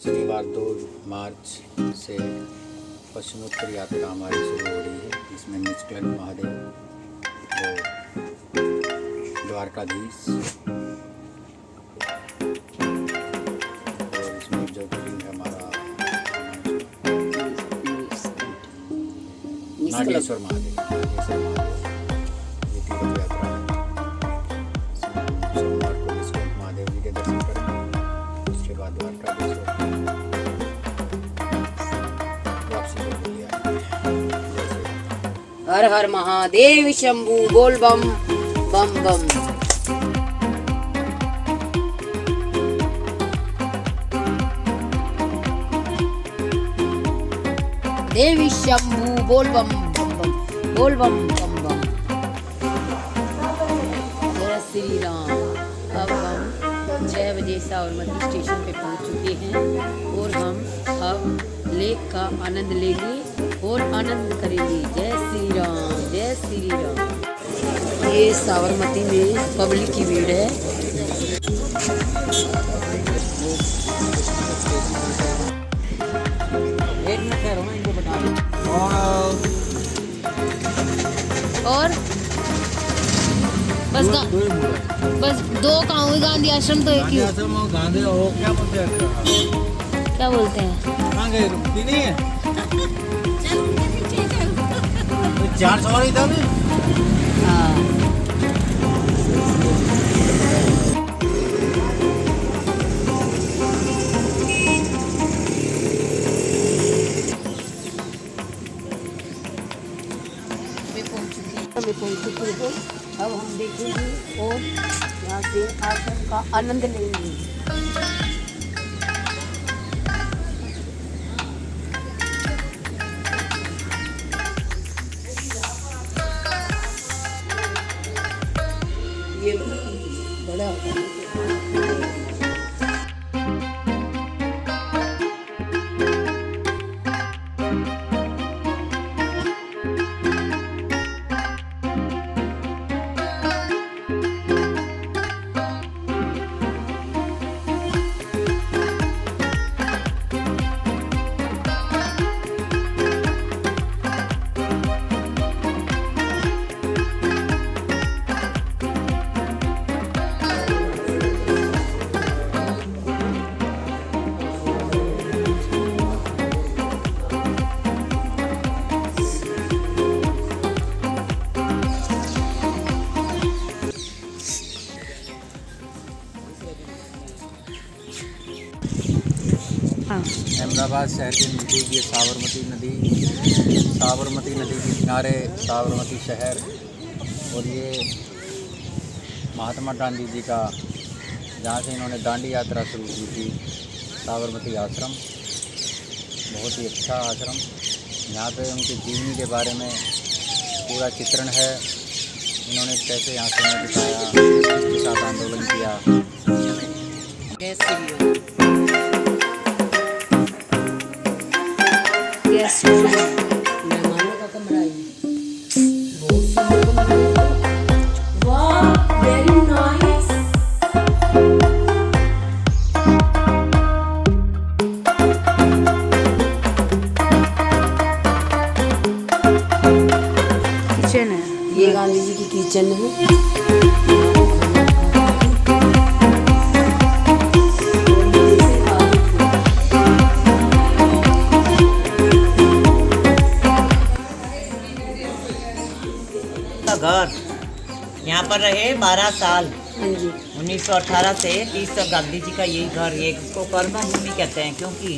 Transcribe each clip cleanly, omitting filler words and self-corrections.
शनिवार 2 मार्च से पश्चिमोत्तर यात्रा हमारी शुरू हो रही है, जिसमें निष्कलंक महादेव और द्वारकाधीश और इसमें जो बिल्डिंग है हमारा नागेश्वर महादेव ये तीर्थ यात्रा है। सोमवार को निष्कलंक महादेव जी के दर्शन करेंगे, उसके बाद द्वारकाधीश हर हर महादेव शंभू बोल बम बम बम। देवी शंभू बोल बम बम बम बोल बम बम बम। जय श्री राम। अब हम 6 बजे साबरमती स्टेशन पे पहुंच चुके हैं और हम अब लेक का आनंद लेंगे और आनंद करेंगे। जय श्री राम, जय श्री राम। ये साबरमती में पब्लिक की भीड़ है। एक मिनट कह रहा हूँ, इनको बता दो। और बस 2 गाँव गांधी आश्रम तो एक ही। गांधी हो क्या बोलते हैं? क्या बोलते हैं? नहीं है 4 सवारी था भी। हाँ। हमें पहुंच चुके हैं। अब हम देखेंगे और यहाँ से आश्रम का आनंद लेंगे। ये बड़ा अहमदाबाद शहर के नज़दीक ये साबरमती नदी के किनारे साबरमती शहर, और ये महात्मा गांधी जी का जहाँ से इन्होंने दांडी यात्रा शुरू की थी, साबरमती आश्रम। बहुत ही अच्छा आश्रम। यहाँ पे उनकी जीवनी के बारे में पूरा चित्रण है। इन्होंने कैसे यहाँ समय बिताया, किसके साथ आंदोलन किया। जय श्री राम। मेहमानों का कमरा है, बहुत सुंदर कमरा है। वाह, वेरी नाइस। किचन है, ये गांधी जी की किचन है। घर यहाँ पर रहे 12 साल। हाँ जी। 1918 से 30 तक गांधी जी का यही घर, ये इसको कर्मभूमि कहते हैं, क्योंकि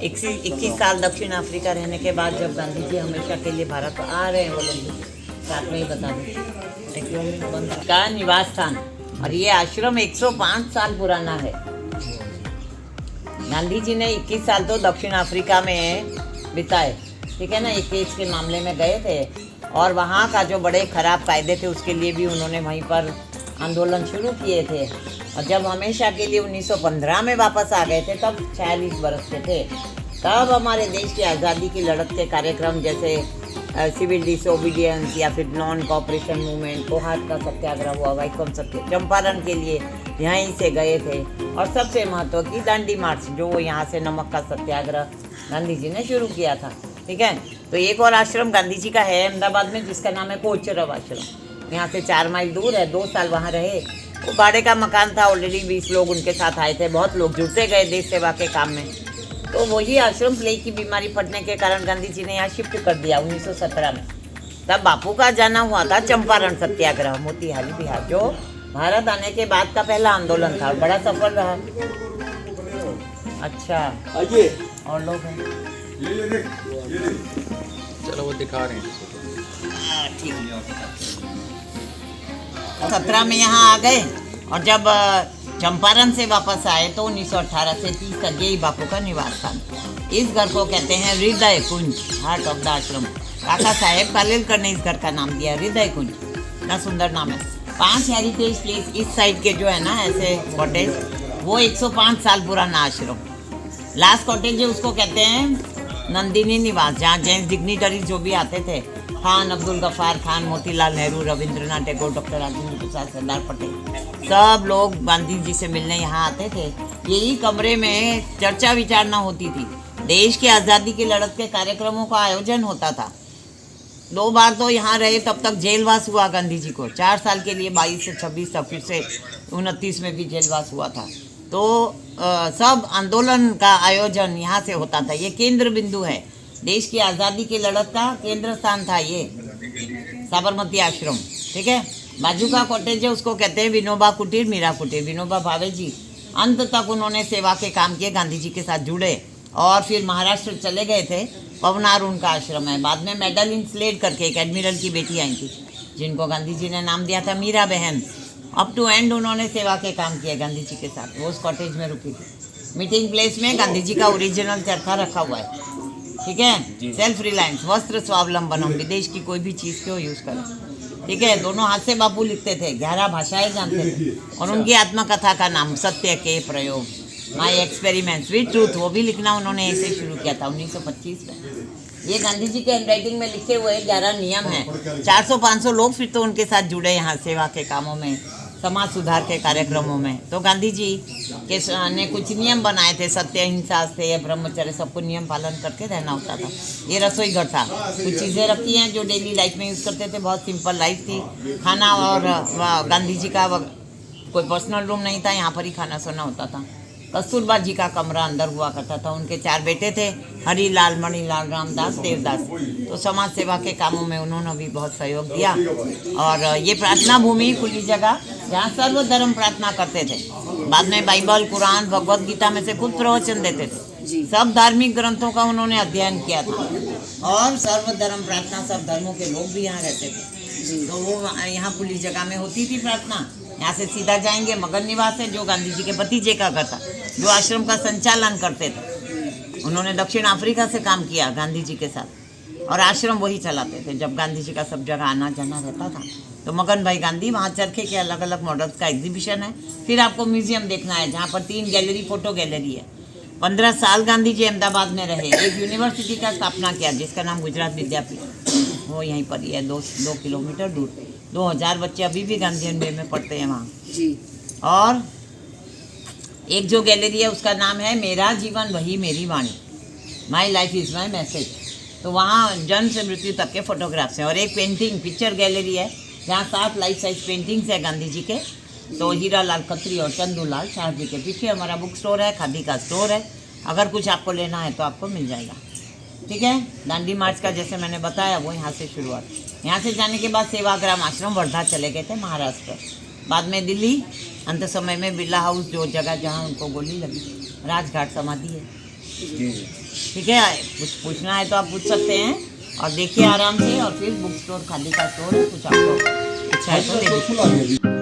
21 साल दक्षिण अफ्रीका रहने के बाद जब गांधी जी हमेशा के लिए भारत आ रहे हैं, वो लोग साथ में ही बता दें का निवास स्थान। और ये आश्रम 105 साल पुराना है। गांधी जी ने 21 साल तो दक्षिण अफ्रीका में बिताए, ठीक है ना। एक केस के मामले में गए थे और वहाँ का जो बड़े ख़राब कायदे थे उसके लिए भी उन्होंने वहीं पर आंदोलन शुरू किए थे। और जब हमेशा के लिए 1915 में वापस आ गए थे, तब 46 बरस के थे। तब हमारे देश की आज़ादी की लड़त के कार्यक्रम जैसे सिविल डिसोबीडियंस या फिर नॉन कॉपरेशन मूवमेंट, कोहाट का सत्याग्रह हुआ, वैकोम सत्याग्रह, चंपारण के लिए यहीं से गए थे। और सबसे महत्व की दांडी मार्च, जो यहाँ से नमक का सत्याग्रह गांधी जी ने शुरू किया था। ठीक है, तो एक और आश्रम गांधी जी का है अहमदाबाद में, जिसका नाम है कोचरब आश्रम। यहाँ से 4 माइल दूर है। 2 साल वहाँ रहे। वो भाड़े का मकान था। ऑलरेडी 20 लोग उनके साथ आए थे। बहुत लोग जुड़ते गए देश सेवा के काम में। तो वही आश्रम प्लेग की बीमारी फटने के कारण गांधी जी ने यहाँ शिफ्ट कर दिया 1917 में। तब बापू का जाना हुआ था चंपारण सत्याग्रह, मोतिहारी बिहार, जो भारत आने के बाद का पहला आंदोलन था और बड़ा सफल रहा। अच्छा, और लोग हैं, चलो वो दिखा रहे हैं। ठीक है। 17 में यहाँ आ गए और जब चंपारण से वापस आए तो 1918 से 30 तक यही बापू का निवास था। इस घर को कहते हैं हृदय कुंज, हार्ट ऑफ द आश्रम। काका साहेब कालेलकर ने इस घर का नाम दिया हृदय कुंज। इतना सुंदर नाम है। 5 हेरिटेज प्लेस इस साइड के जो है ना ऐसे कॉटेज, वो 105 साल पुराना आश्रम। लास्ट कॉटेज जो उसको कहते हैं नंदिनी निवास, जहाँ जेंट्स डिग्निटरीज जो भी आते थे, खान अब्दुल गफ्फार खान, मोतीलाल नेहरू, रविंद्रनाथ टैगोर, डॉक्टर राजेंद्र प्रसाद, सरदार पटेल, सब लोग गांधी जी से मिलने यहाँ आते थे। यही कमरे में चर्चा विचारणा होती थी। देश की आज़ादी की लड़त के कार्यक्रमों का आयोजन होता था। 2 बार तो यहाँ रहे, तब तक जेलवास हुआ गांधी जी को। 4 साल के लिए 22 से 26 तक, फिर से 29 में भी जेलवास हुआ था। तो सब आंदोलन का आयोजन यहाँ से होता था। ये केंद्र बिंदु है। देश की आज़ादी की लड़त का केंद्र स्थान था ये साबरमती आश्रम। ठीक है, बाजू का कॉटेज है उसको कहते हैं विनोबा कुटीर, मीरा कुटीर। विनोबा भावे जी अंत तक उन्होंने सेवा के काम किए, गांधी जी के साथ जुड़े और फिर महाराष्ट्र चले गए थे। पवनार उनका आश्रम है। बाद में मेडलिन स्लेड करके एक एडमिरल की बेटी आई थी, जिनको गांधी जी ने नाम दिया था मीरा बहन। अप टू एंड उन्होंने सेवा के काम किए गांधी जी के साथ। वो उस कॉटेज में रुकी थी। मीटिंग प्लेस में गांधी जी का ओरिजिनल चरखा रखा हुआ है। ठीक है, सेल्फ रिलायंस, वस्त्र स्वावलंबन, हम विदेश की कोई भी चीज़ क्यों यूज़ करें। ठीक है, दोनों हाथ से बापू लिखते थे, 11 भाषाएं जानते थे। और उनकी आत्मकथा का नाम सत्य के प्रयोग, माई एक्सपेरिमेंट्स विद ट्रूथ, वो भी लिखना उन्होंने ऐसे शुरू किया था 1925 में। ये गांधी जी के हैंडराइटिंग में लिखे हुए 11 नियम हैं। 400-500 लोग फिर तो उनके साथ जुड़े यहाँ सेवा के कामों में, समाज सुधार के कार्यक्रमों में। तो गांधी जी के ने कुछ नियम बनाए थे, सत्य, अहिंसा, स्थेय, ब्रह्मचर्य, सबको नियम पालन करके रहना होता था। ये रसोई घर था। कुछ चीज़ें रखी हैं जो डेली लाइफ में यूज़ करते थे। बहुत सिंपल लाइफ थी। खाना और गांधी जी का कोई पर्सनल रूम नहीं था, यहाँ पर ही खाना सोना होता था। कस्तूरबा जी का कमरा अंदर हुआ करता था। उनके 4 बेटे थे, हरिलाल, मणिलाल, रामदास, देवदास। तो समाज सेवा के कामों में उन्होंने भी बहुत सहयोग दिया। और ये प्रार्थना भूमि, खुली जगह, जहाँ सर्वधर्म प्रार्थना करते थे। बाद में बाइबल, कुरान, भगवत गीता में से खुद प्रवचन देते थे। सब धार्मिक ग्रंथों का उन्होंने अध्ययन किया था। और सर्वधर्म प्रार्थना, सब धर्मों के लोग भी यहाँ रहते थे। तो वो यहाँ खुली जगह में होती थी प्रार्थना। यहाँ से सीधा जाएंगे मगन निवास है, जो गांधी जी के भतीजे का घर था, जो आश्रम का संचालन करते थे। उन्होंने दक्षिण अफ्रीका से काम किया गांधी जी के साथ और आश्रम वही चलाते थे जब गांधी जी का सब जगह आना जाना रहता था। तो मगन भाई गांधी, वहाँ चरखे के अलग अलग मॉडल्स का एग्जीबिशन है। फिर आपको म्यूजियम देखना है, जहाँ पर 3 गैलरी, फोटो गैलरी है। 15 साल गांधी जी अहमदाबाद में रहे। एक यूनिवर्सिटी का स्थापना किया जिसका नाम गुजरात विद्यापीठ, वो यहीं पर ही है, 2 किलोमीटर दूर। 2000 बच्चे अभी भी गांधीयन वे में पढ़ते हैं वहाँ जी। और एक जो गैलरी है उसका नाम है मेरा जीवन वही मेरी वाणी, my life is my message. तो वहाँ जन्म से मृत्यु तक के फोटोग्राफ्स हैं। और एक पेंटिंग, पिक्चर गैलरी है, जहाँ 7 लाइफ साइज पेंटिंग्स है गांधी जी के। तो हीरा लाल खत्री और चंदूलाल शाह जी के पीछे हमारा बुक स्टोर है, खादी का स्टोर है। अगर कुछ आपको लेना है तो आपको मिल जाएगा। ठीक है, दांडी मार्च का जैसे मैंने बताया वो यहाँ से शुरुआत। यहाँ से जाने के बाद सेवाग्राम आश्रम वर्धा चले गए थे, महाराष्ट्र। बाद में दिल्ली, अंत समय में बिरला हाउस, जो जगह जहाँ उनको गोली लगी, राजघाट समाधि है। ठीक है, कुछ पूछना है तो आप पूछ सकते हैं और देखिए आराम से। और फिर बुक स्टोर, खादी का स्टोर है, कुछ आपको इच्छा है तो ले लीजिए।